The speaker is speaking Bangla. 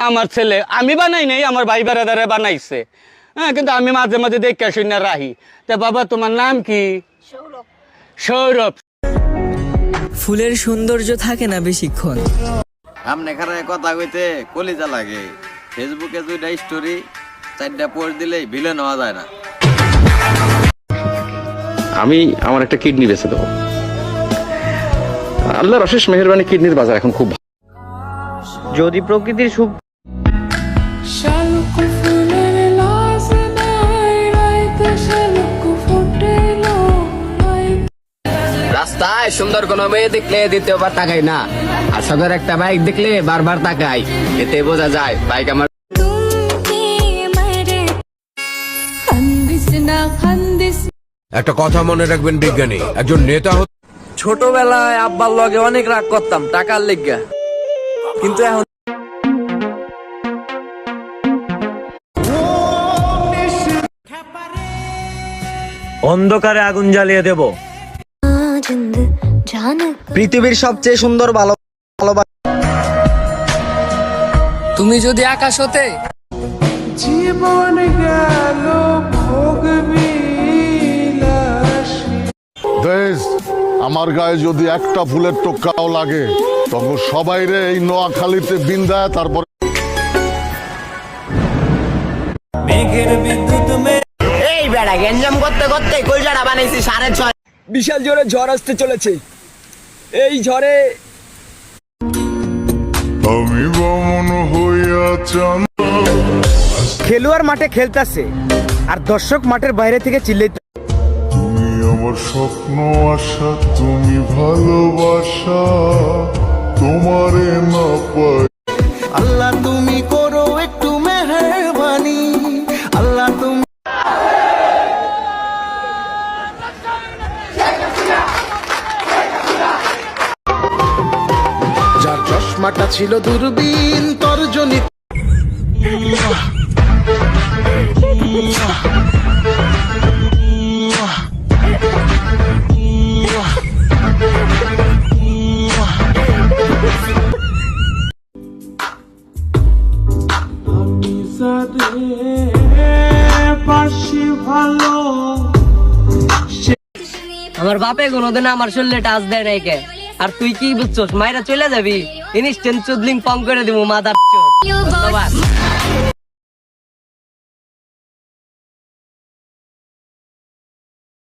আমার ছেলে, আমি বানাই নাই, আমার ভাই বেড়াদারে বানাইছে। হ্যাঁ, কিন্তু আমি মাঝে মাঝে দেখে শুনে রাহি। তা বাবা তোমার নাম কি? সৌরভ। ফুলের সৌন্দর্য থাকে না বেশিক্ষণ। সামনে খারাপ কথা কইতে কলিজা লাগে। ফেসবুকে 2টা স্টোরি 4টা পোস্ট দিলেই ভিলেন হওয়া যায় না। আমি আমার একটা কিডনি বেচে দেবো। আল্লাহর অশেষ মেহেরবানি, কিডনির বাজার এখন খুব ভালো। যদি প্রকৃতির সুখ রাস্তায় সুন্দর কোনো মেয়ে দেখলে দ্বিতীয়বার তাকাই না, আর সদর একটা বাইক দেখলে বারবার তাকাই। এতে বোঝা যায় বাইক আমার। একটা কথা মনে রাখবেন বিজ্ঞানী, একজন নেতা ছোটবেলায় আব্বার লগে অনেক রাগ করতাম টাকার লেগা, কিন্তু এখন অন্ধকারে আগুন জ্বালিয়ে দেব। পৃথিবীর সবচেয়ে সুন্দর ভালোবাসা তুমি যদি আকাশ হতে। জীবন গেল দেশ, আমার গায়ে যদি একটা ফুলের টোকাও লাগে তখন সবাই রে এই নোয়াখালীতে বিন্দায়। তারপরে এই বেড়া গেঞ্জাম করতে করতে কলজাটা বানাইছি 6.5। বিশাল জোরে ঝড় আসতে চলেছে। এই ঝড়ে আমি বামন হইয়া চান। খেলোয়াড় মাঠে খেলতেছে আর দর্শক মাঠের বাইরে থেকে চিল্লাইতে। তুমি আমার স্বপ্ন আশা, তুমি ভালোবাসা, তোমারে না পাই। আল্লাহ তুমি করো একটু মেহেরবানি, আল্লাহ তুমি। যার চশমাটা ছিল দূরবীন তর্জনী, আমার বাপে কোনোদিন আমার শরীরে টাচ দেয় নাই কে, আর তুই কি বুঝছস? মাইরা চলে যাবি, ইনস্ট্যান্ট চুদলিং পং করে দিব মাদার চোদ। ধন্যবাদ।